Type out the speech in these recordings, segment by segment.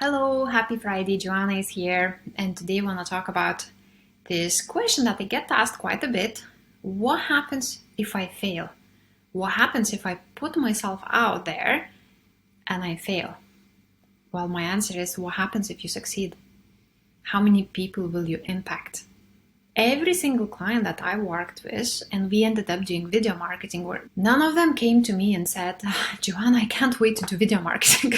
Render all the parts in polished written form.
Hello, happy Friday. Joanna is here, and today I want to talk about this question that I get asked quite a bit. What happens if I fail? What happens if I put myself out there and I fail? Well, my answer is what happens if you succeed? How many people will you impact? Every single client that I worked with, and we ended up doing video marketing, where none of them came to me and said, Joanna, I can't wait to do video marketing.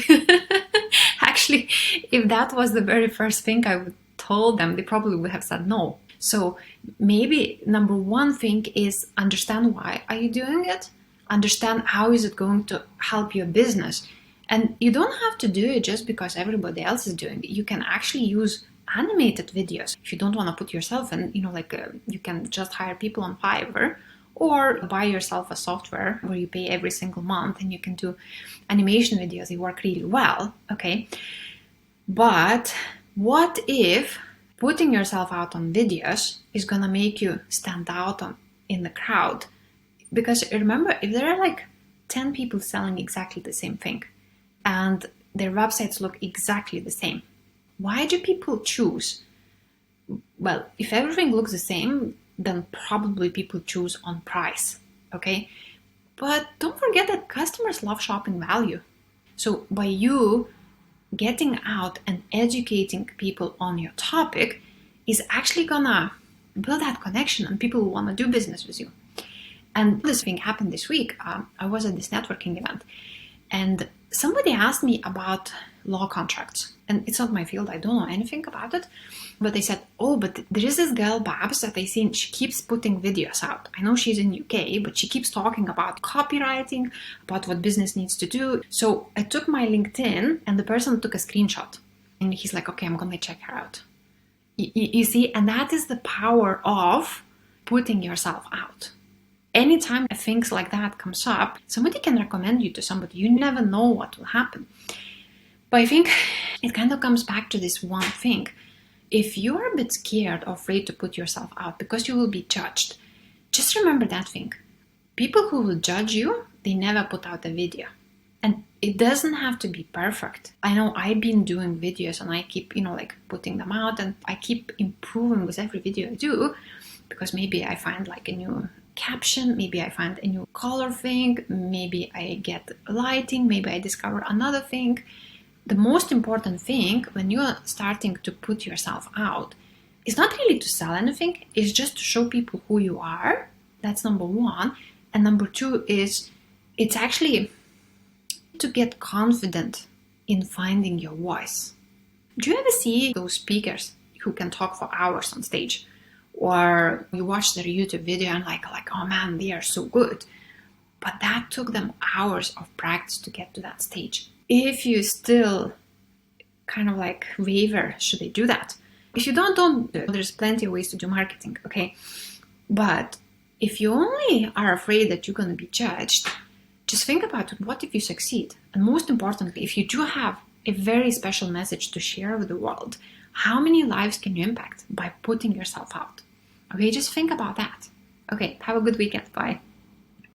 Actually, if that was the very first thing I would told them, they probably would have said no. So maybe number one thing is understand why are you doing it? Understand how is it going to help your business? And you don't have to do it just because everybody else is doing it. You can actually use animated videos. If you don't want to put yourself in, you can just hire people on Fiverr or buy yourself a software where you pay every single month and you can do animation videos. They work really well, okay? But what if putting yourself out on videos is gonna make you stand out in the crowd? Because remember, if there are like 10 people selling exactly the same thing and their websites look exactly the same, why do people choose? Well, if everything looks the same, then probably people choose on price, okay? But don't forget that customers love shopping value. So by you getting out and educating people on your topic is actually gonna build that connection and people will wanna do business with you. And this thing happened this week. I was at this networking event and somebody asked me about law contracts. And it's not my field, I don't know anything about it. But they said, oh, but there is this girl, Babs, that I see, she keeps putting videos out. I know she's in UK, but she keeps talking about copywriting, about what business needs to do. So I took my LinkedIn and the person took a screenshot. And he's like, okay, I'm going to check her out. You see, and that is the power of putting yourself out. Anytime things like that comes up, somebody can recommend you to somebody. You never know what will happen. But I think it kind of comes back to this one thing. If you're a bit scared or afraid to put yourself out because you will be judged, just remember that thing. People who will judge you, they never put out a video. And it doesn't have to be perfect. I know I've been doing videos and I keep, putting them out and I keep improving with every video I do because maybe I find like a new caption, maybe I find a new color thing, maybe I get lighting, maybe I discover another thing. The most important thing when you are starting to put yourself out is not really to sell anything, it's just to show people who you are. That's number one. And number two is it's actually to get confident in finding your voice. Do you ever see those speakers who can talk for hours on stage? Or you watch their YouTube video and like, oh man, they are so good. But that took them hours of practice to get to that stage. If you still kind of like waver, should I do that? If you don't do it. There's plenty of ways to do marketing, okay? But if you only are afraid that you're going to be judged, just think about it. What if you succeed? And most importantly, if you do have a very special message to share with the world, how many lives can you impact by putting yourself out? Okay, just think about that. Okay, have a good weekend. Bye.